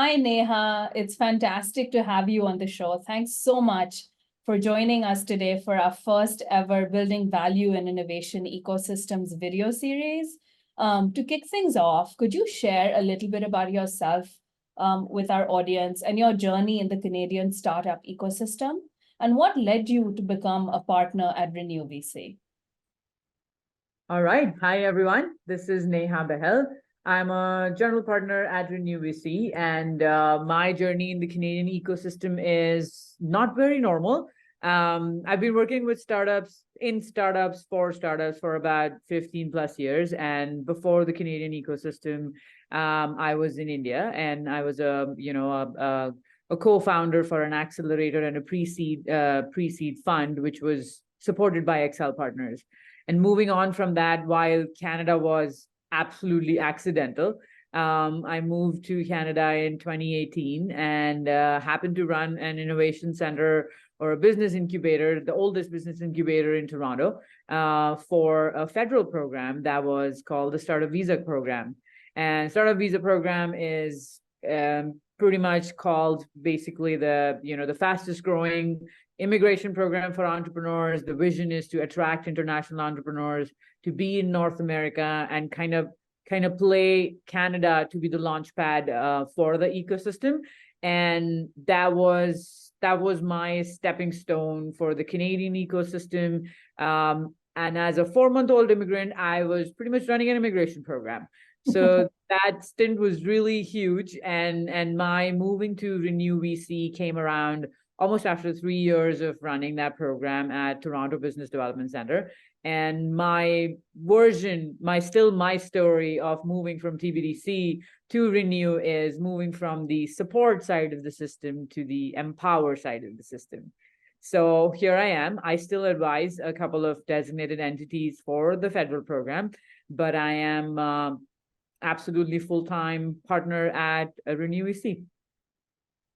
Hi, Neha. It's fantastic to have you on the show. Thanks so much for joining us today for our first ever Building Value and Innovation Ecosystems video series. To kick things off, could you share a little bit about yourself with our audience and your journey in the Canadian startup ecosystem? And what led you to become a partner at Renew VC? All right. Hi, everyone. This is Neha Bahl. I'm a general partner at Renew VC, and my journey in the Canadian ecosystem is not very normal. I've been working with startups for about 15 plus years. And before the Canadian ecosystem, I was in India, and I was a co-founder for an accelerator and a pre-seed fund, which was supported by Excel Partners. And moving on from that, while Canada was absolutely accidental, I moved to Canada in 2018 and happened to run an innovation center or a business incubator, the oldest business incubator in Toronto, for a federal program that was called the Startup Visa Program. And Startup Visa Program is pretty much called basically the fastest growing immigration program for entrepreneurs. The vision is to attract international entrepreneurs to be in North America and kind of play Canada to be the launch pad for the ecosystem. And that was my stepping stone for the Canadian ecosystem. And as a 4-month-old immigrant, I was pretty much running an immigration program. So that stint was really huge. And my moving to Renew VC came around almost after 3 years of running that program at Toronto Business Development Center. And my story of moving from TBDC to Renew is moving from the support side of the system to the empower side of the system. So here I am. I still advise a couple of designated entities for the federal program, but I am absolutely full-time partner at Renew VC.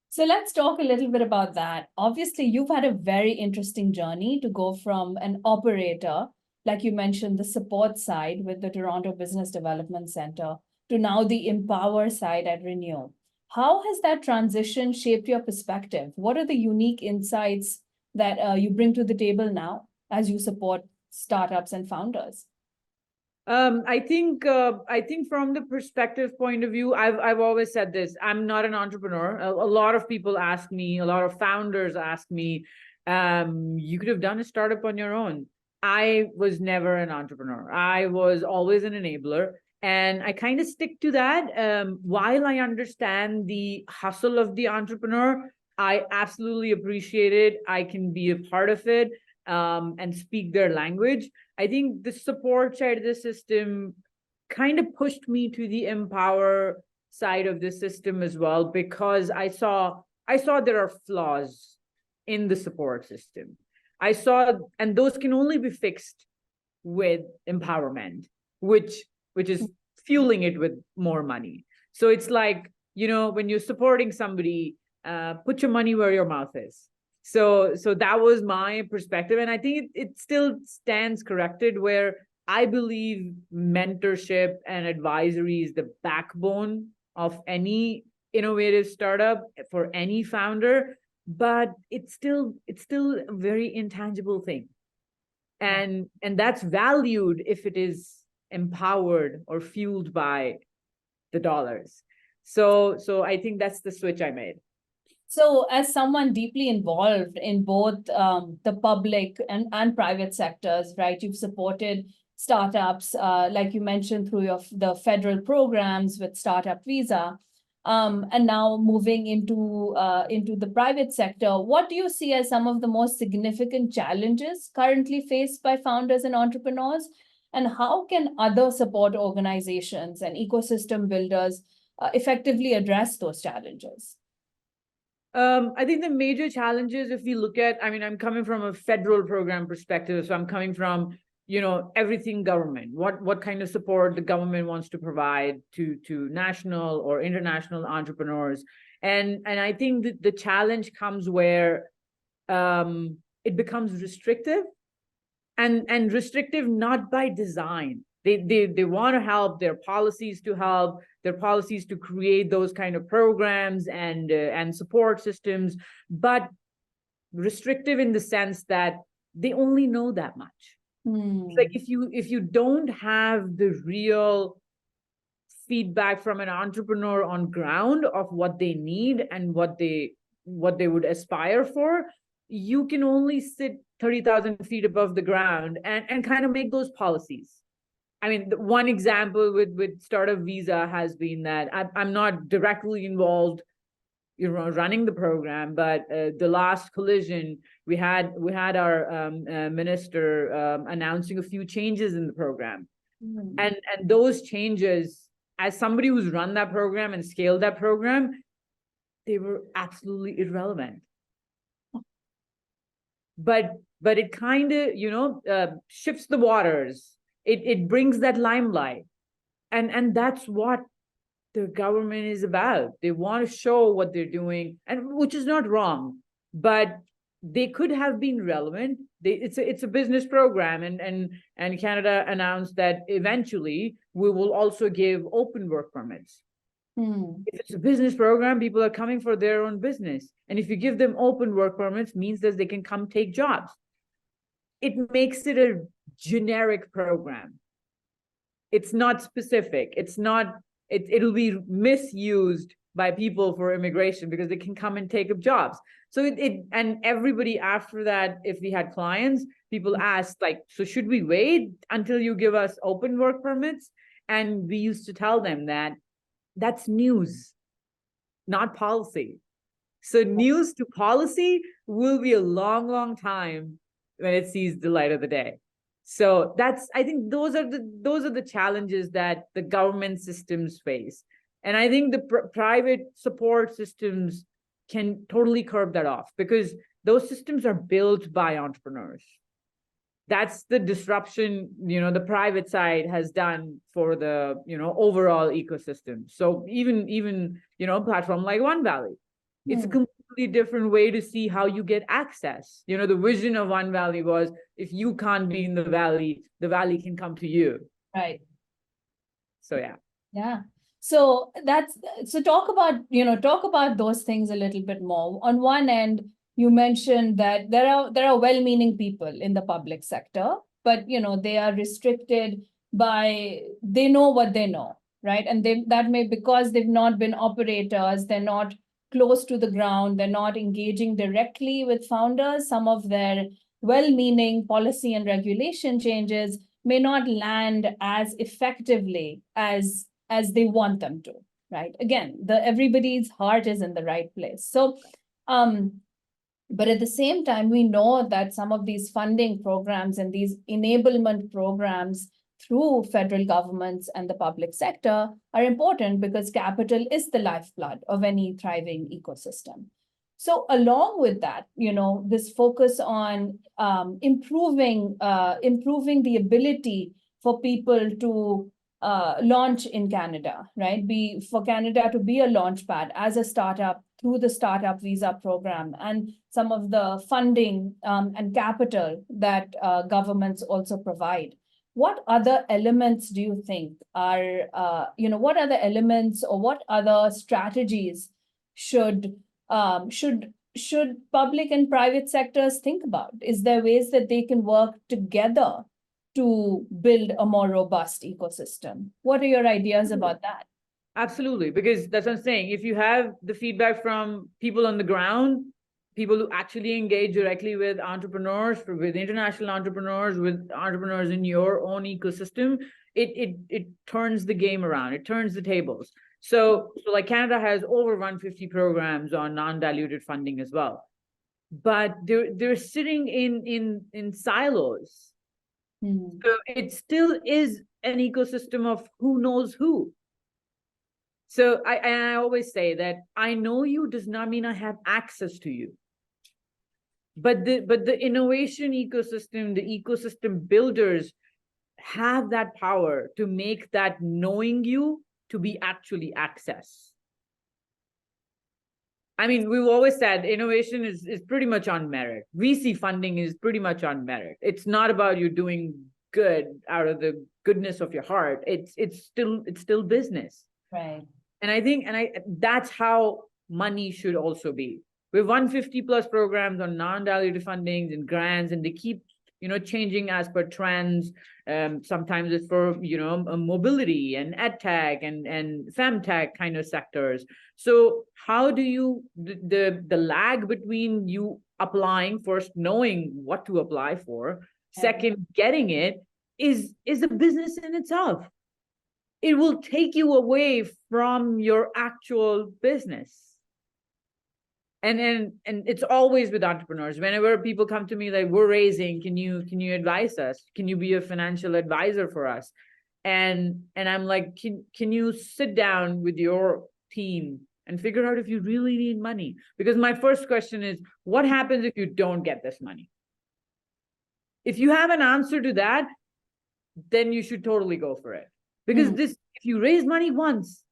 So let's talk a little bit about that. Obviously, you've had a very interesting journey to go from an operator, like you mentioned, the support side with the Toronto Business Development Center, to now the empower side at Renew. How has that transition shaped your perspective? What are the unique insights that you bring to the table now as you support startups and founders? I think from the perspective point of view, I've always said this: I'm not an entrepreneur. A lot of people ask me, a lot of founders ask me, you could have done a startup on your own. I was never an entrepreneur. I was always an enabler, and I kind of stick to that. While I understand the hustle of the entrepreneur, I absolutely appreciate it. I can be a part of it and speak their language. I think the support side of the system kind of pushed me to the empower side of the system as well, because I saw there are flaws in the support system. And those can only be fixed with empowerment, which is fueling it with more money. So it's like, when you're supporting somebody, put your money where your mouth is. So that was my perspective. And I think it still stands corrected, where I believe mentorship and advisory is the backbone of any innovative startup for any founder, but it's still a very intangible thing. And that's valued if it is empowered or fueled by the dollars. So I think that's the switch I made. So as someone deeply involved in both the public and private sectors, right, you've supported startups, like you mentioned, through the federal programs with Startup Visa, and now moving into the private sector. What do you see as some of the most significant challenges currently faced by founders and entrepreneurs? And how can other support organizations and ecosystem builders effectively address those challenges? I think the major challenges, if we look at, I'm coming from a federal program perspective, so I'm coming from, everything government, what kind of support the government wants to provide to national or international entrepreneurs. And I think that the challenge comes where it becomes restrictive, and restrictive not by design. They want to help, their policies to help, their policies to create those kind of programs and support systems, but restrictive in the sense that they only know that much. It's like if you don't have the real feedback from an entrepreneur on ground of what they need and what they would aspire for, you can only sit 30,000 feet above the ground and kind of make those policies. I mean, one example with Startup Visa has been that I'm not directly involved, running the program, but the last collision we had our minister announcing a few changes in the program, and those changes, as somebody who's run that program and scaled that program, they were absolutely irrelevant. But it kind of shifts the waters. It brings that limelight, and that's what the government is about. They want to show what they're doing, and which is not wrong, but they could have been relevant. It's a business program, and Canada announced that eventually we will also give open work permits. If it's a business program, people are coming for their own business, and if you give them open work permits, means that they can come take jobs. It makes it a generic program. It's not specific. It's not. It'll be misused by people for immigration because they can come and take up jobs. So and everybody after that, if we had clients, people asked like, so should we wait until you give us open work permits? And we used to tell them that that's news, not policy. So news to policy will be a long, long time when it sees the light of the day. So I think those are the challenges that the government systems face. And I think the private support systems can totally curb that off, because those systems are built by entrepreneurs. That's the disruption, the private side has done for the, overall ecosystem. So even platform like OneValley, it's a completely different way to see how you get access. The vision of OneValley was, if you can't be in the valley can come to you. Right. So yeah. Yeah. So talk about those things a little bit more. On one end, you mentioned that there are well-meaning people in the public sector, but they are restricted by, they know what they know, right? And because they've not been operators, they're not close to the ground, they're not engaging directly with founders. Some of their well-meaning policy and regulation changes may not land as effectively as they want them to, right? Again, everybody's heart is in the right place. So, but at the same time, we know that some of these funding programs and these enablement programs through federal governments and the public sector are important, because capital is the lifeblood of any thriving ecosystem. So along with that, this focus on improving the ability for people to launch in Canada, right? For Canada to be a launch pad as a startup through the Startup Visa program, and some of the funding and capital that governments also provide. What other elements do you think are, what other elements or what other strategies should public and private sectors think about? Is there ways that they can work together to build a more robust ecosystem? What are your ideas about that? Absolutely, because that's what I'm saying. If you have the feedback from people on the ground, people who actually engage directly with entrepreneurs, with international entrepreneurs, with entrepreneurs in your own ecosystem, it turns the game around. It turns the tables. So like Canada has over 150 programs on non-diluted funding as well, but they're sitting in silos. So it still is an ecosystem of who knows who. So I always say that I know you does not mean I have access to you. But the innovation ecosystem, the ecosystem builders have that power to make that knowing you to be actually access. I mean, we've always said innovation is pretty much on merit. VC funding is pretty much on merit. It's not about you doing good out of the goodness of your heart, it's still business. Right. And I think, that's how money should also be. We have 150 plus programs on non-dilutive fundings and grants, and they keep, changing as per trends. Sometimes it's for, mobility and ed tech and femtech kind of sectors. So how do you, the lag between you applying, first knowing what to apply for, second getting it, is a business in itself. It will take you away from your actual business. And it's always with entrepreneurs. Whenever people come to me like, we're raising, can you advise us? Can you be a financial advisor for us? And I'm like, can you sit down with your team and figure out if you really need money? Because my first question is, what happens if you don't get this money? If you have an answer to that, then you should totally go for it. Because if you raise money once,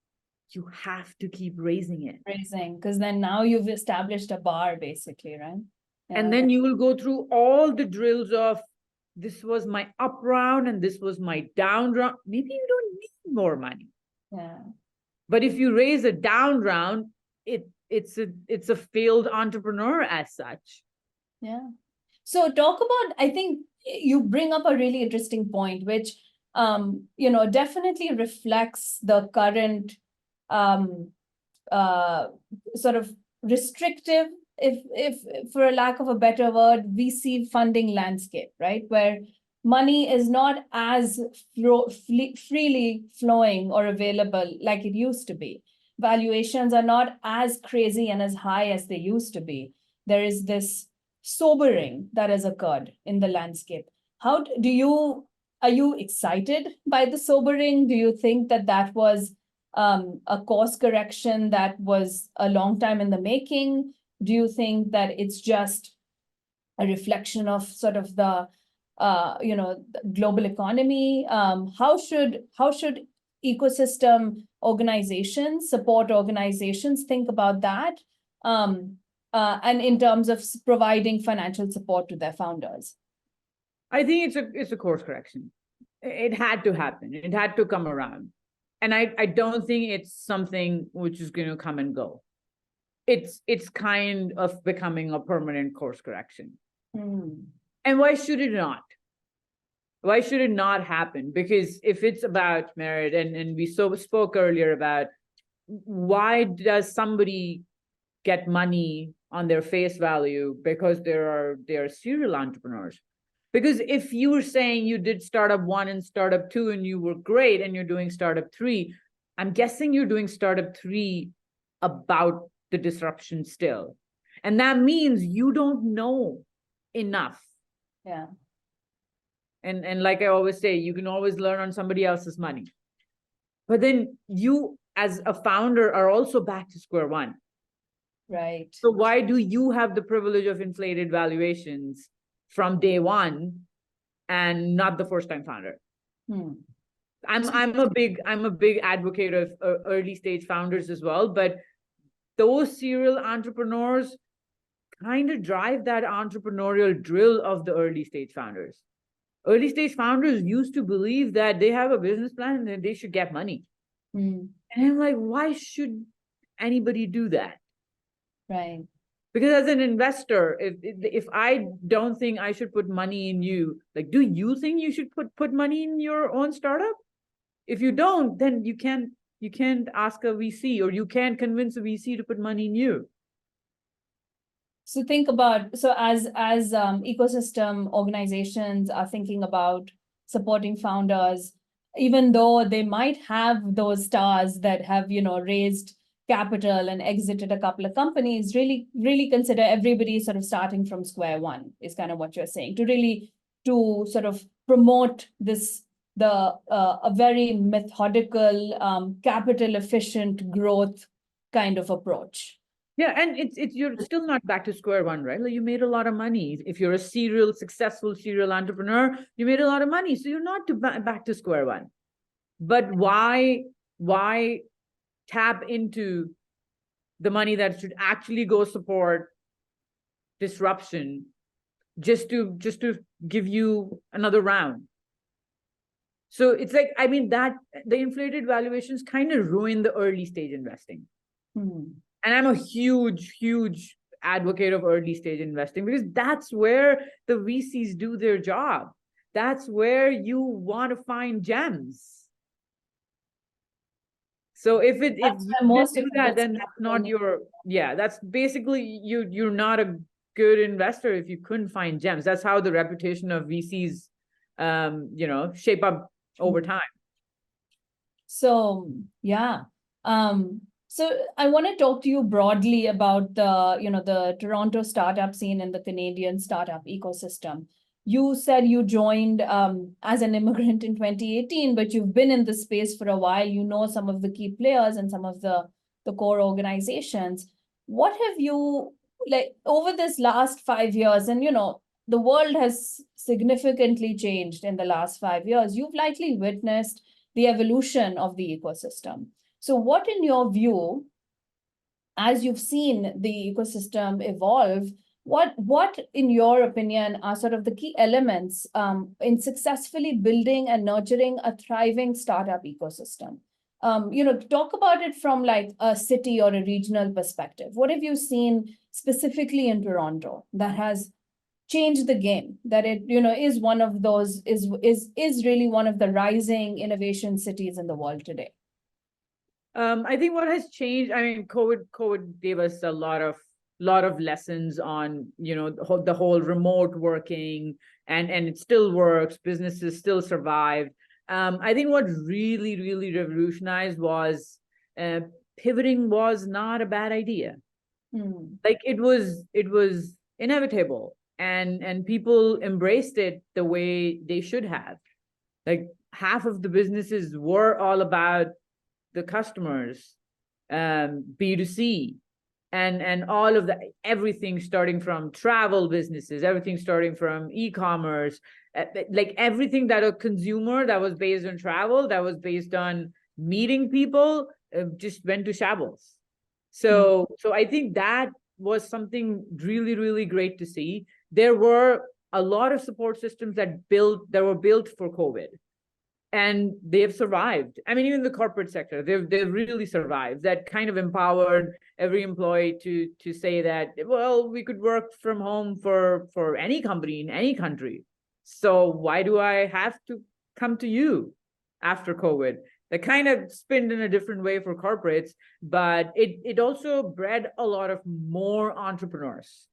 you have to keep raising it. Because then now you've established a bar, basically, right? Yeah. And then you will go through all the drills of, this was my up round and this was my down round. Maybe you don't need more money. Yeah. But if you raise a down round, it's a failed entrepreneur as such. Yeah. So talk about, I think you bring up a really interesting point, which definitely reflects the current sort of restrictive, if for a lack of a better word, VC funding landscape, right? Where money is not as freely flowing or available like it used to be. Valuations are not as crazy and as high as they used to be. There is this sobering that has occurred in the landscape. Are you excited by the sobering? Do you think that was a course correction that was a long time in the making? Do you think that it's just a reflection of sort of the global economy? How should ecosystem organizations, support organizations think about that? And in terms of providing financial support to their founders? I think it's a course correction. It had to happen. It had to come around. And I don't think it's something which is going to come and go. It's kind of becoming a permanent course correction. And why should it not? Why should it not happen? Because if it's about merit, and we spoke earlier about, why does somebody get money on their face value because they are serial entrepreneurs? Because if you were saying you did startup 1 and startup 2 and you were great and you're doing startup 3, I'm guessing you're doing startup 3 about the disruption still. And that means you don't know enough. Yeah. And like I always say, you can always learn on somebody else's money. But then you as a founder are also back to square one. Right. So why do you have the privilege of inflated valuations from day one and not the first time founder? I'm a big advocate of early stage founders as well, but those serial entrepreneurs kind of drive that entrepreneurial drill of the early stage founders. Early stage founders used to believe that they have a business plan and that they should get money. And I'm like, why should anybody do that? Right. Because as an investor, if I don't think I should put money in you, like, do you think you should put money in your own startup? If you don't, then you can't ask a VC, or you can't convince a VC to put money in you. So think about, so as ecosystem organizations are thinking about supporting founders, even though they might have those stars that have, raised capital and exited a couple of companies, really consider everybody sort of starting from square one is kind of what you're saying, to sort of promote a very methodical, capital efficient growth kind of approach. Yeah, and you're still not back to square one, right? Like, you made a lot of money. If you're a successful serial entrepreneur, you made a lot of money, so you're not back to square one. But why tap into the money that should actually go support disruption just to give you another round? So it's like, I mean, that the inflated valuations kind of ruin the early stage investing. Hmm. And I'm a huge advocate of early stage investing, because that's where the VCs do their job. That's where you want to find gems. So if That's you where most didn't of do it that, gets then that's capital. not your, yeah, that's basically you're not a good investor if you couldn't find gems. That's how the reputation of VCs shape up over time. So yeah. So I want to talk to you broadly about the Toronto startup scene and the Canadian startup ecosystem. You said you joined as an immigrant in 2018, but you've been in the space for a while. You know some of the key players and some of the core organizations. What have you, like, over this last 5 years, and the world has significantly changed in the last 5 years. You've likely witnessed the evolution of the ecosystem. So what, in your view, as you've seen the ecosystem evolve, what in your opinion are sort of the key elements in successfully building and nurturing a thriving startup ecosystem? Talk about it from like a city or a regional perspective. What have you seen specifically in Toronto that has changed the game, that it is one of those, is really one of the rising innovation cities in the world today? I think what has changed, I mean, COVID gave us a lot of lessons on, the whole remote working, and it still works. Businesses still survived. I think what really revolutionized was pivoting was not a bad idea. Like it was inevitable, and people embraced it the way they should have. Like half of the businesses were all about the customers, B2C, and all of the everything, starting from travel businesses, everything starting from e-commerce, like everything that a consumer that was based on travel, that was based on meeting people, just went to shambles. So I think that was something really great to see. There were a lot of support systems that were built for COVID, and they've survived. I mean, even the corporate sector, they've really survived. That kind of empowered every employee to say that, well, we could work from home for any company in any country. So why do I have to come to you after COVID? That kind of spinned in a different way for corporates, but it also bred a lot of more entrepreneurs,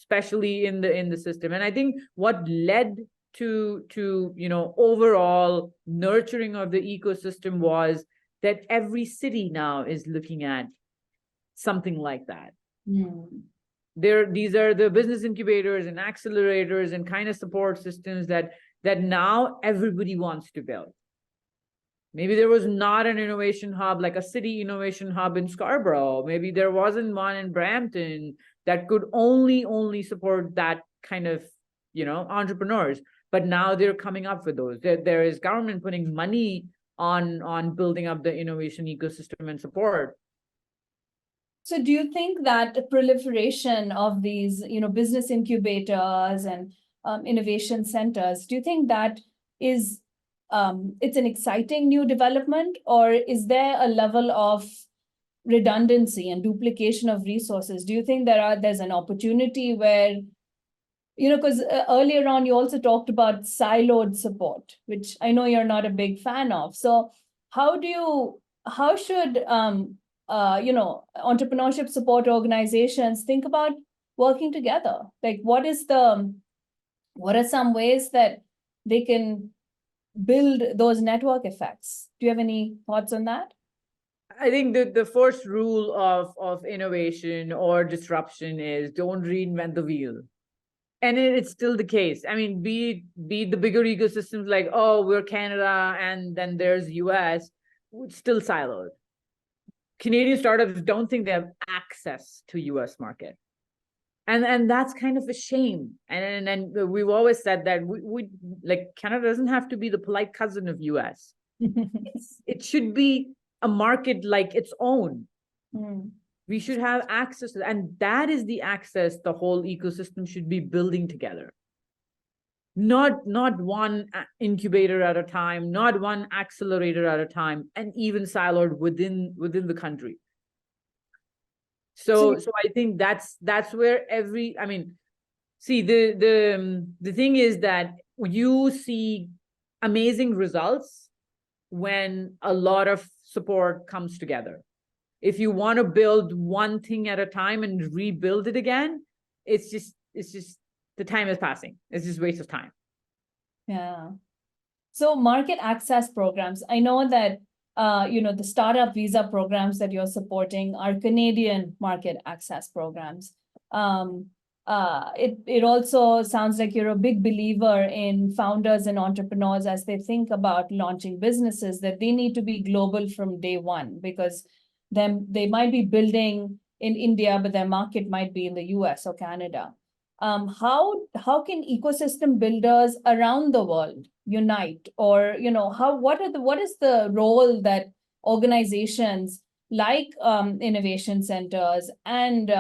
especially in the system. And I think what led to overall nurturing of the ecosystem was that every city now is looking at something like that. These are the business incubators and accelerators and kind of support systems that now everybody wants to build. Maybe there was not an innovation hub, like a city innovation hub in Scarborough. Maybe there wasn't one in Brampton that could only support that kind of entrepreneurs. But now they're coming up with those. There is government putting money on building up the innovation ecosystem and support. So do you think that the proliferation of these, business incubators and innovation centers, do you think that is it's an exciting new development, or is there a level of redundancy and duplication of resources? Do you think there's an opportunity where, because earlier on you also talked about siloed support, which I know you're not a big fan of. So how should entrepreneurship support organizations think about working together? Like what are some ways that they can build those network effects? Do you have any thoughts on that? I think the first rule of innovation or disruption is don't reinvent the wheel. And it's still the case. I mean, be the bigger ecosystems like, oh, we're Canada and then there's US, it's still siloed. Canadian startups don't think they have access to US market. And that's kind of a shame. And we've always said that we like Canada doesn't have to be the polite cousin of US. It should be a market like its own. We should have access to that. And that is the access the whole ecosystem should be building together. not one incubator at a time, not one accelerator at a time, and even siloed within the country. So I think that's where I mean, see, the thing is that you see amazing results when a lot of support comes together. If you want to build one thing at a time and rebuild it again, it's just the time is passing. It's just waste of time. Yeah. So market access programs, I know that the startup visa programs that you're supporting are Canadian market access programs. It also sounds like you're a big believer in founders and entrepreneurs as they think about launching businesses, that they need to be global from day one, because then they might be building in India, but their market might be in the US or Canada. How can ecosystem builders around the world unite, or what is the role that organizations like innovation centers and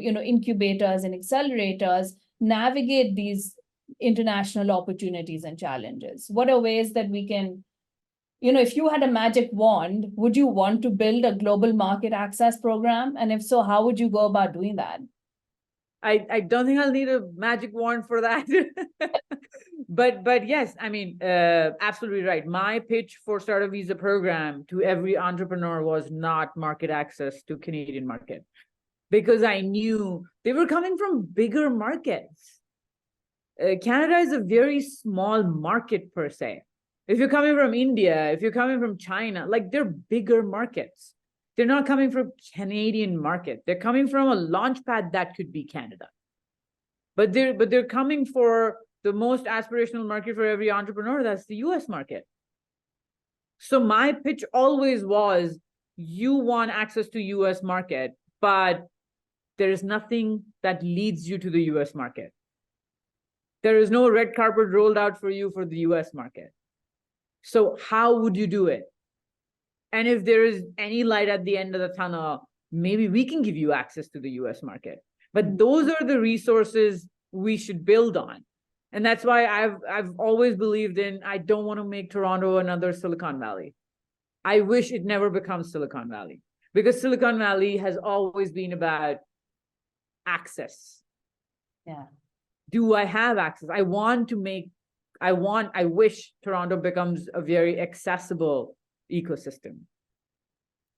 incubators and accelerators navigate these international opportunities and challenges? What are ways that we can, if you had a magic wand, would you want to build a global market access program? And if so, how would you go about doing that? I don't think I'll need a magic wand for that. But yes, I mean, absolutely right. My pitch for Startup Visa program to every entrepreneur was not market access to Canadian market, because I knew they were coming from bigger markets. Canada is a very small market per se. If you're coming from India, if you're coming from China, like, they're bigger markets. They're not coming from Canadian market. They're coming from a launch pad that could be Canada. But they're coming for the most aspirational market for every entrepreneur, that's the US market. So my pitch always was, you want access to US market, but there is nothing that leads you to the US market. There is no red carpet rolled out for you for the US market. So how would you do it? And if there is any light at the end of the tunnel, maybe we can give you access to the US market. But those are the resources we should build on. And that's why I've always believed in, I don't want to make Toronto another Silicon Valley. I wish it never becomes Silicon Valley, because Silicon Valley has always been about access. Yeah. Do I have access? I wish Toronto becomes a very accessible ecosystem,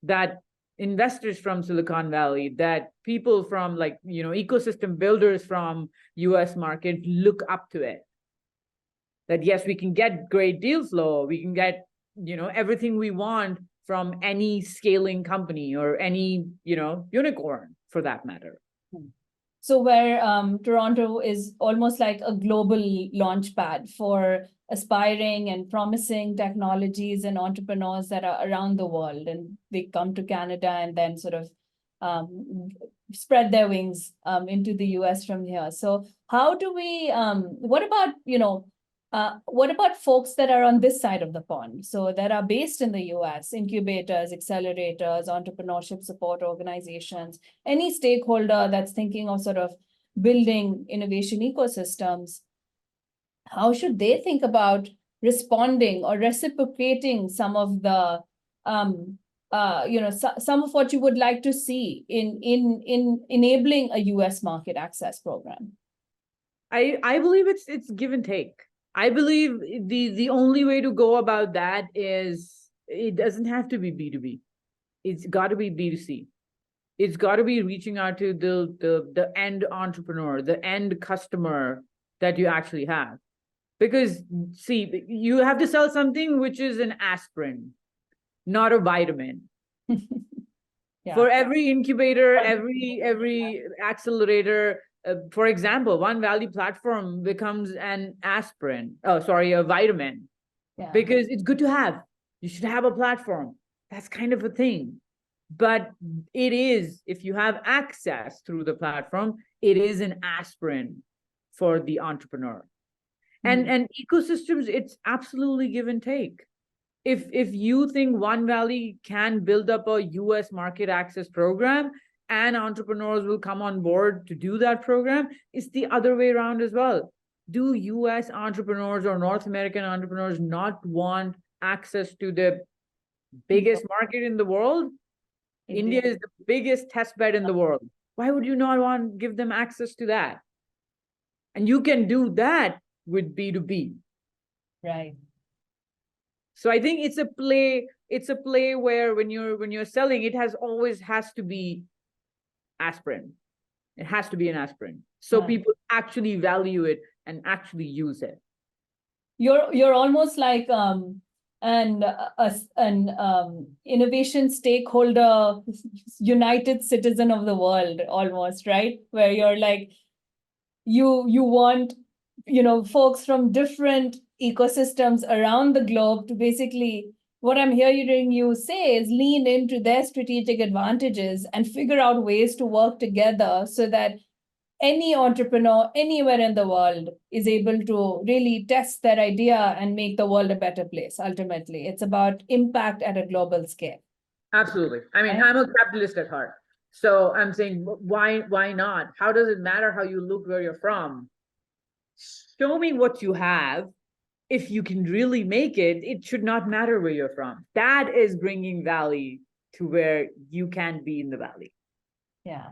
that investors from Silicon Valley, that people from, like, ecosystem builders from US market look up to it. That yes, we can get great deal flow, we can get, everything we want from any scaling company or any, unicorn for that matter. So where Toronto is almost like a global launch pad for aspiring and promising technologies and entrepreneurs that are around the world, and they come to Canada and then sort of spread their wings into the US from here. So how do we, what about folks that are on this side of the pond? So that are based in the US, incubators, accelerators, entrepreneurship support organizations, any stakeholder that's thinking of sort of building innovation ecosystems. How should they think about responding or reciprocating some of the, some of what you would like to see in enabling a US market access program? I believe it's give and take. I believe the only way to go about that is, it doesn't have to be B2B. It's got to be B2C. It's got to be reaching out to the end entrepreneur, the end customer that you actually have. Because see, you have to sell something which is an aspirin, not a vitamin. Yeah. For every incubator, every accelerator, for example, OneValley platform becomes an aspirin. Oh, sorry, a vitamin. Yeah. Because it's good to have. You should have a platform. That's kind of a thing. But it is, if you have access through the platform, it is an aspirin for the entrepreneur. And ecosystems, it's absolutely give and take. If you think OneValley can build up a US market access program and entrepreneurs will come on board to do that program, it's the other way around as well. do US entrepreneurs or North American entrepreneurs not want access to the biggest market in the world? India is the biggest test bed in the world. Why would you not want to give them access to that? And you can do that with B2B. Right. So I think it's a play where when you're selling, it always has to be aspirin. It has to be an aspirin. So people actually value it and actually use it. You're almost like an innovation stakeholder, united citizen of the world, almost, right? Where you're like, you want, folks from different ecosystems around the globe to basically, what I'm hearing you say is lean into their strategic advantages and figure out ways to work together so that any entrepreneur anywhere in the world is able to really test their idea and make the world a better place. Ultimately, it's about impact at a global scale. Absolutely. I mean, I'm a capitalist at heart. So I'm saying, why not? How does it matter how you look, where you're from? Show me what you have. If you can really make it, it should not matter where you're from. That is bringing value to where you can be in the valley. Yeah.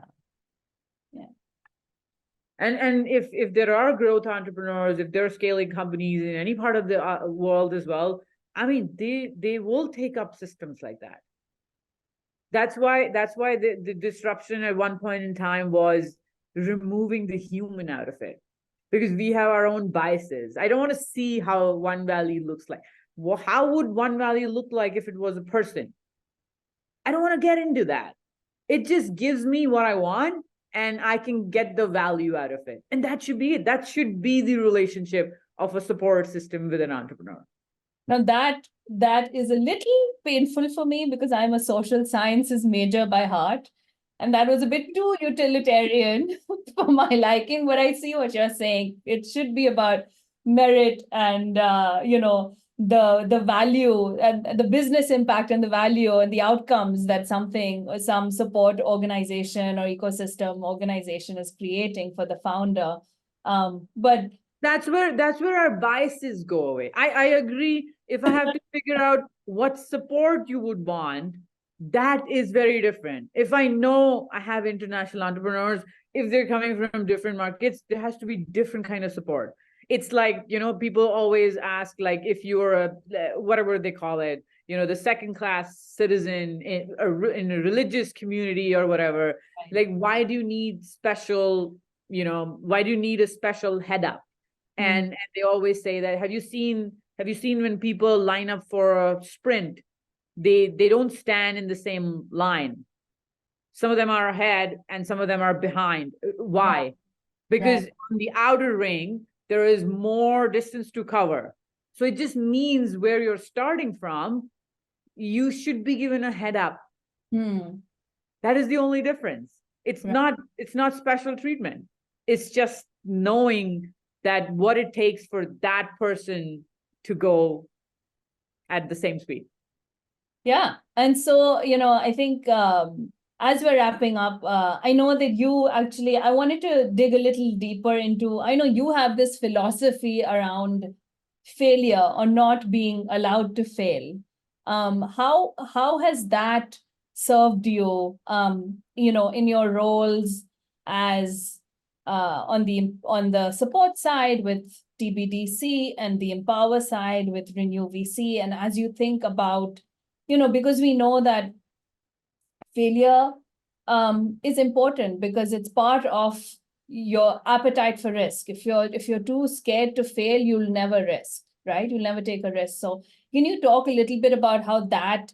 And if there are growth entrepreneurs, if they're scaling companies in any part of the world as well, I mean, they will take up systems like that. That's why the disruption at one point in time was removing the human out of it, because we have our own biases. I don't want to see how OneValley looks like. Well, how would OneValley look like if it was a person? I don't want to get into that. It just gives me what I want, and I can get the value out of it. And that should be it. That should be the relationship of a support system with an entrepreneur. Now that is a little painful for me because I'm a social sciences major by heart. And that was a bit too utilitarian for my liking, but I see what you're saying. It should be about merit and the value and the business impact and the value and the outcomes that something or some support organization or ecosystem organization is creating for the founder. But that's where our biases go away. I agree. If I have to figure out what support you would want, that is very different. If I know I have international entrepreneurs, if they're coming from different markets, there has to be different kind of support. It's like, people always ask, like, if you're a whatever they call it, the second class citizen in a religious community or whatever, like, why do you need special, why do you need a special head up? And they always say that, have you seen when people line up for a sprint, they don't stand in the same line. Some of them are ahead and some of them are behind. Why? Because on the outer ring, there is more distance to cover. So it just means where you're starting from, you should be given a head up. That is the only difference. It's not special treatment. It's just knowing that what it takes for that person to go at the same speed. Yeah. And so, I think as we're wrapping up, I know that you actually, I wanted to dig a little deeper into, I know you have this philosophy around failure or not being allowed to fail. How has that served you, in your roles as on the support side with TBDC and the Empower side with Renew VC, and as you think about, because we know that failure is important because it's part of your appetite for risk. If you're too scared to fail, you'll never risk, right? You'll never take a risk. So can you talk a little bit about how that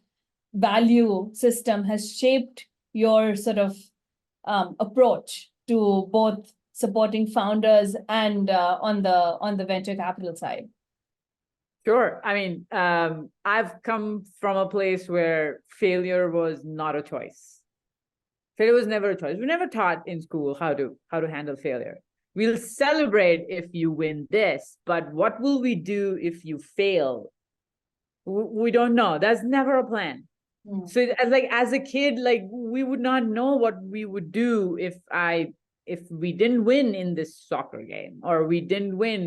value system has shaped your sort of approach to both supporting founders and on the venture capital side? Sure. I mean, I've come from a place where failure was not a choice. Failure was never a choice. We never taught in school how to handle failure. We'll celebrate if you win this, but what will we do if you fail? We don't know. That's never a plan. So as a kid, like, we would not know what we would do if I if we didn't win in this soccer game, or we didn't win,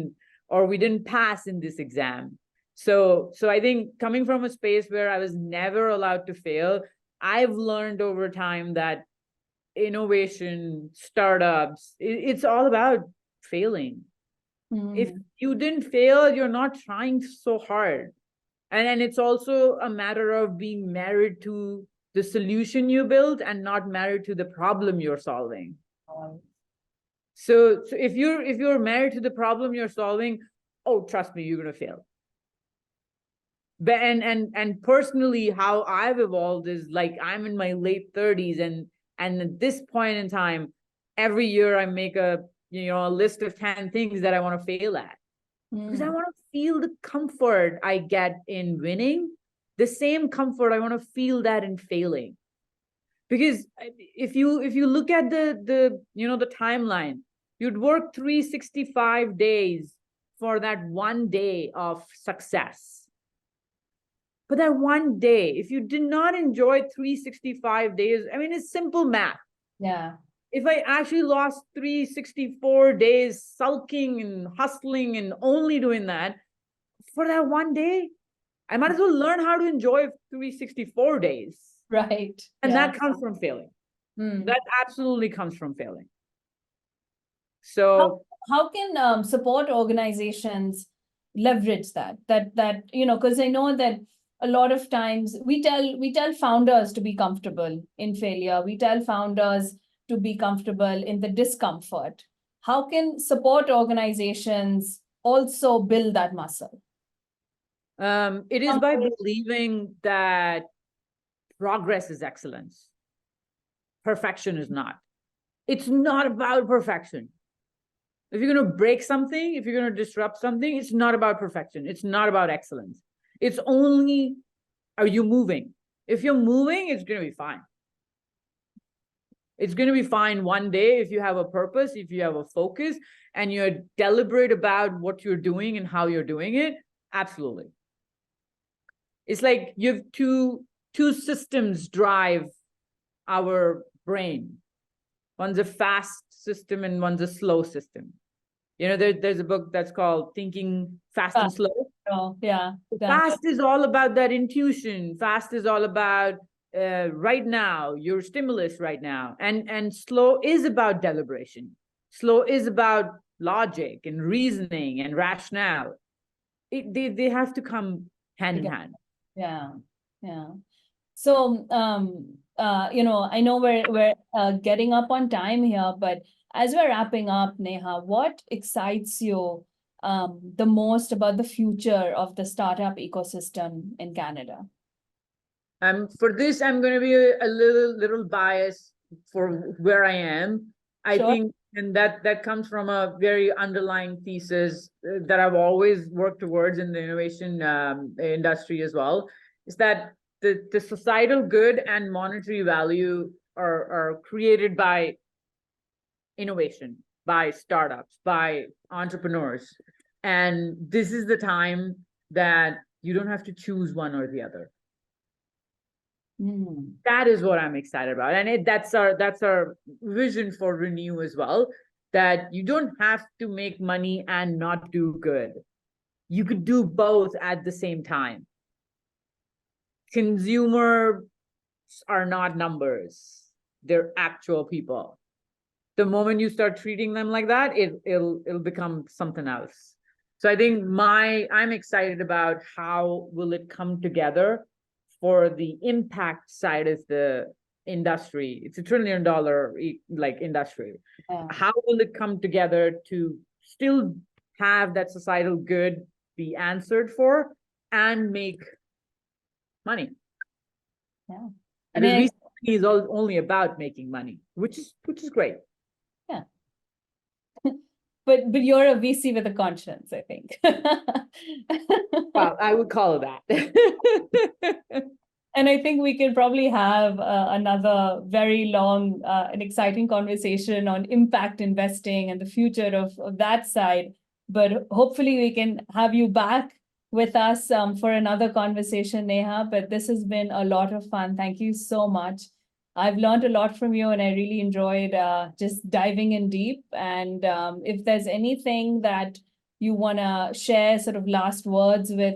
or we didn't pass in this exam. So I think coming from a space where I was never allowed to fail, I've learned over time that innovation, startups, it's all about failing. If you didn't fail, you're not trying so hard. And it's also a matter of being married to the solution you build and not married to the problem you're solving. So if you're married to the problem you're solving, oh, trust me, you're gonna fail. But and personally, how I've evolved is like I'm in my late 30s, and at this point in time, every year I make a list of 10 things that I want to fail at. Because I want to feel the comfort I get in winning, the same comfort I want to feel that in failing. Because if you look at the timeline, you'd work 365 days for that one day of success. But that one day, if you did not enjoy 365 days, I mean, it's simple math. Yeah. If I actually lost 364 days sulking and hustling and only doing that for that one day, I might as well learn how to enjoy 364 days. Right. And that comes from failing. That absolutely comes from failing. So how can support organizations leverage that, because I know that a lot of times we tell founders to be comfortable in failure. We tell founders to be comfortable in the discomfort. How can support organizations also build that muscle? It is by believing that progress is excellence. Perfection is not. It's not about perfection. If you're going to break something, if you're going to disrupt something, it's not about perfection. It's not about excellence. It's only, are you moving? If you're moving, it's going to be fine. It's going to be fine one day if you have a purpose, if you have a focus, and you're deliberate about what you're doing and how you're doing it. Absolutely. It's like you have two systems drive our brain. One's a fast system and one's a slow system. There's a book that's called Thinking Fast and Slow. Oh, yeah. Fast is all about that intuition. Fast is all about right now, your stimulus right now. And slow is about deliberation. Slow is about logic and reasoning and rationale. They have to come hand in hand. Yeah. So, I know we're getting up on time here, but as we're wrapping up, Neha, what excites you the most about the future of the startup ecosystem in Canada? For this, I'm going to be a little biased for where I am. I think, and that comes from a very underlying thesis that I've always worked towards in the innovation industry as well, is that the societal good and monetary value are created by innovation, by startups, by entrepreneurs. And this is the time that you don't have to choose one or the other. That is what I'm excited about. And that's our vision for Renew as well, that you don't have to make money and not do good. You could do both at the same time. Consumers are not numbers. They're actual people. The moment you start treating them like that, it'll become something else. So I think I'm excited about how will it come together for the impact side of the industry. It's $1 trillion industry. Yeah. How will it come together to still have that societal good be answered for and make money? Yeah. Because VC is only about making money, which is great. Yeah. But you're a VC with a conscience, I think. Well, I would call it that. And I think we can probably have another very long and exciting conversation on impact investing and the future of that side. But hopefully we can have you back with us for another conversation, Neha. But this has been a lot of fun. Thank you so much. I've learned a lot from you, and I really enjoyed just diving in deep. And if there's anything that you want to share, sort of last words with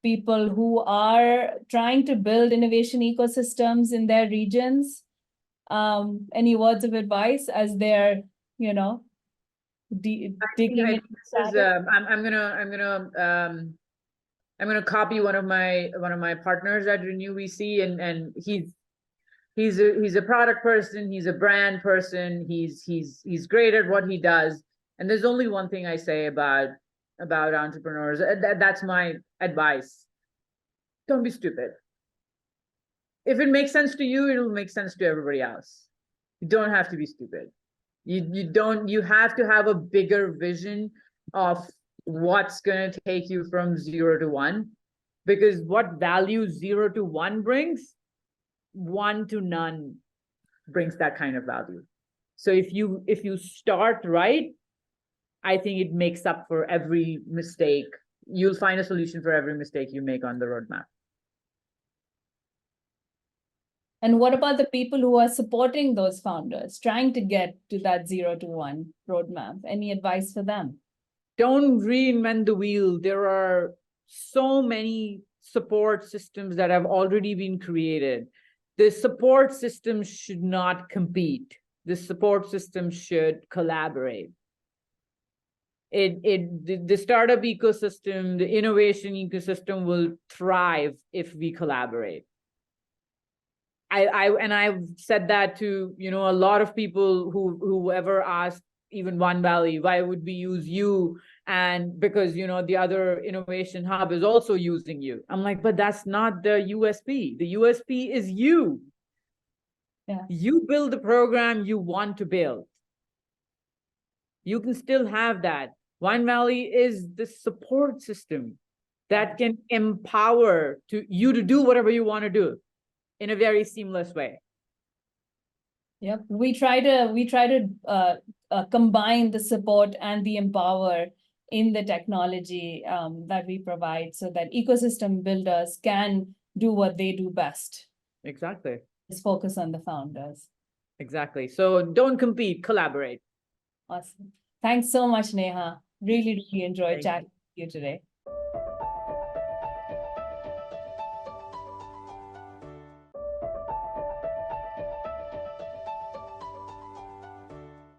people who are trying to build innovation ecosystems in their regions, any words of advice as they're, you know, digging I into think this is, I'm gonna copy one of my partners at Renew VC, and he's a product person, he's a brand person, he's great at what he does. And there's only one thing I say about entrepreneurs. That's my advice. Don't be stupid. If it makes sense to you, it'll make sense to everybody else. You don't have to be stupid. You have to have a bigger vision of what's going to take you from 0 to 1, because what value 0 to 1 brings, 1 to none brings that kind of value. So if you start right, I think it makes up for every mistake. You'll find a solution for every mistake you make on the roadmap. And what about the people who are supporting those founders, trying to get to that 0 to 1 roadmap? Any advice for them? Don't reinvent the wheel. There are so many support systems that have already been created. The support system should not compete. The support system should collaborate. The startup ecosystem, the innovation ecosystem will thrive if we collaborate. I've said that to, you know, a lot of people who ever asked even OneValley, why would we use you? And because, you know, the other innovation hub is also using you. I'm like, but that's not the USP. The USP is you. Yeah. You build the program you want to build. You can still have that. OneValley is the support system that can empower you to do whatever you want to do in a very seamless way. Yep. We try to combine the support and the empower in the technology that we provide, so that ecosystem builders can do what they do best. Exactly. Just focus on the founders. Exactly. So don't compete, collaborate. Awesome. Thanks so much, Neha. Really enjoyed chatting with you today.